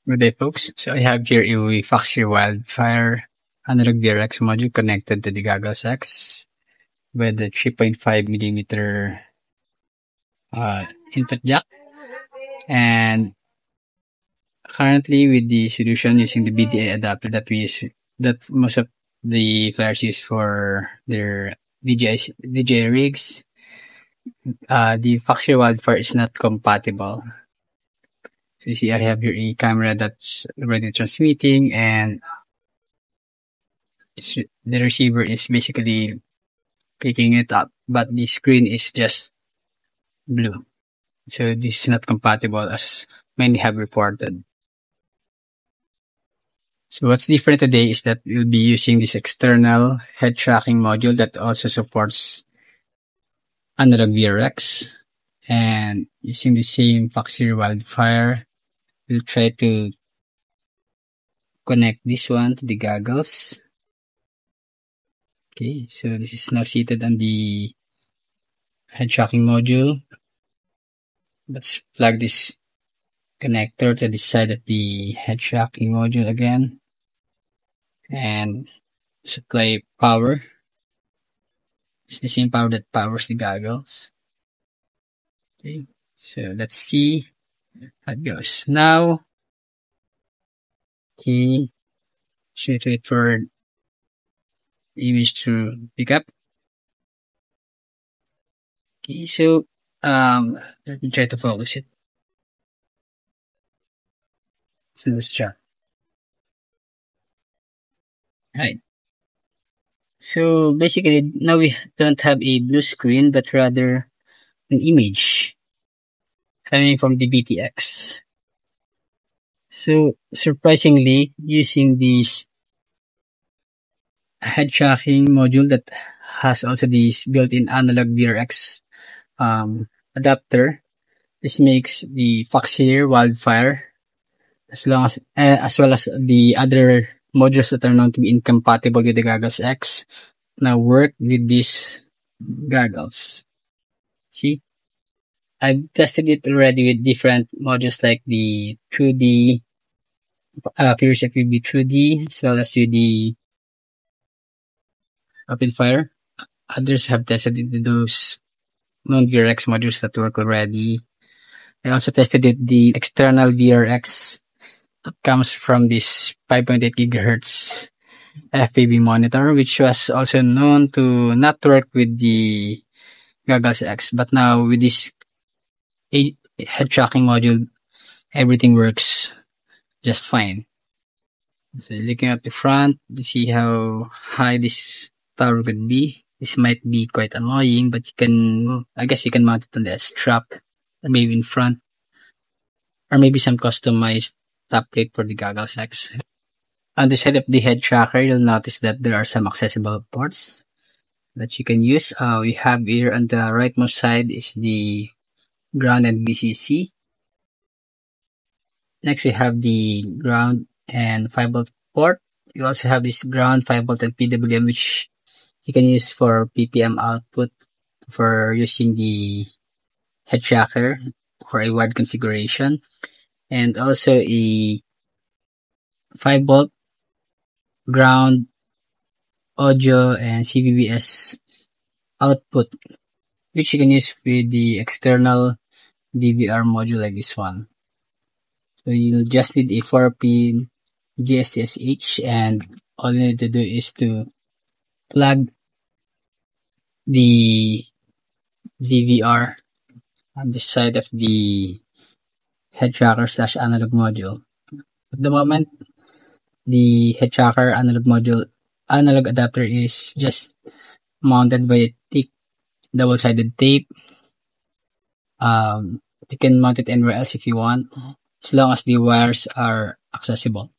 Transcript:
Good day, folks. So I have here a Foxy Wildfire analog VRX module connected to the Goggles X with the 3.5 millimeter input jack. And currently with the solution using the BDA adapter that we use, that most of the flyers use for their DJI rigs, the Foxy Wildfire is not compatible. So you see I have here a camera that's already transmitting, and the receiver is basically picking it up, but the screen is just blue. So this is not compatible as many have reported. So what's different today is that we'll be using this external head tracking module that also supports analog VRX, and using the same Foxy Wildfire, we'll try to connect this one to the goggles. Okay, so this is now seated on the head tracking module. Let's plug this connector to the side of the head tracking module again and supply power. It's the same power that powers the goggles. Okay, so let's see how it goes. Now, okay, let's wait for the image to pick up. Okay, so let me try to focus it. So let's try. Right. So basically, now we don't have a blue screen, but rather an image coming from the BTX. So surprisingly, using this head tracking module that has also this built-in analog VRX adapter, this makes the Foxy Wildfire, as well as the other modules that are known to be incompatible with the Goggles X, now work with these goggles. See, I've tested it already with different modules like the 2D, Furious FPV 2D, as well as with the Rapid Fire. Others have tested it with those non-VRX modules that work already. I also tested it the external VRX that comes from this 5.8 gigahertz FPV monitor, which was also known to not work with the Goggles X. But now with this head tracking module, everything works just fine. So looking at the front, you see how high this tower could be. This might be quite annoying, but I guess you can mount it on the strap, maybe in front, or maybe some customized top plate for the Goggles X. On the side of the head tracker, you'll notice that there are some accessible ports that you can use. We have here on the rightmost side is the ground and VCC. Next, we have the ground and 5V port. You also have this ground, 5V and PWM, which you can use for PPM output for using the head tracker for a wide configuration, and also a 5V ground, audio, and CVBS output, which you can use with the external DVR module like this one. So you'll just need a 4-pin GSTSH, and all you need to do is to plug the DVR on the side of the head tracker / analog module. At the moment, the head tracker analog adapter is just mounted by a thick double-sided tape. You can mount it anywhere else if you want, as long as the wires are accessible.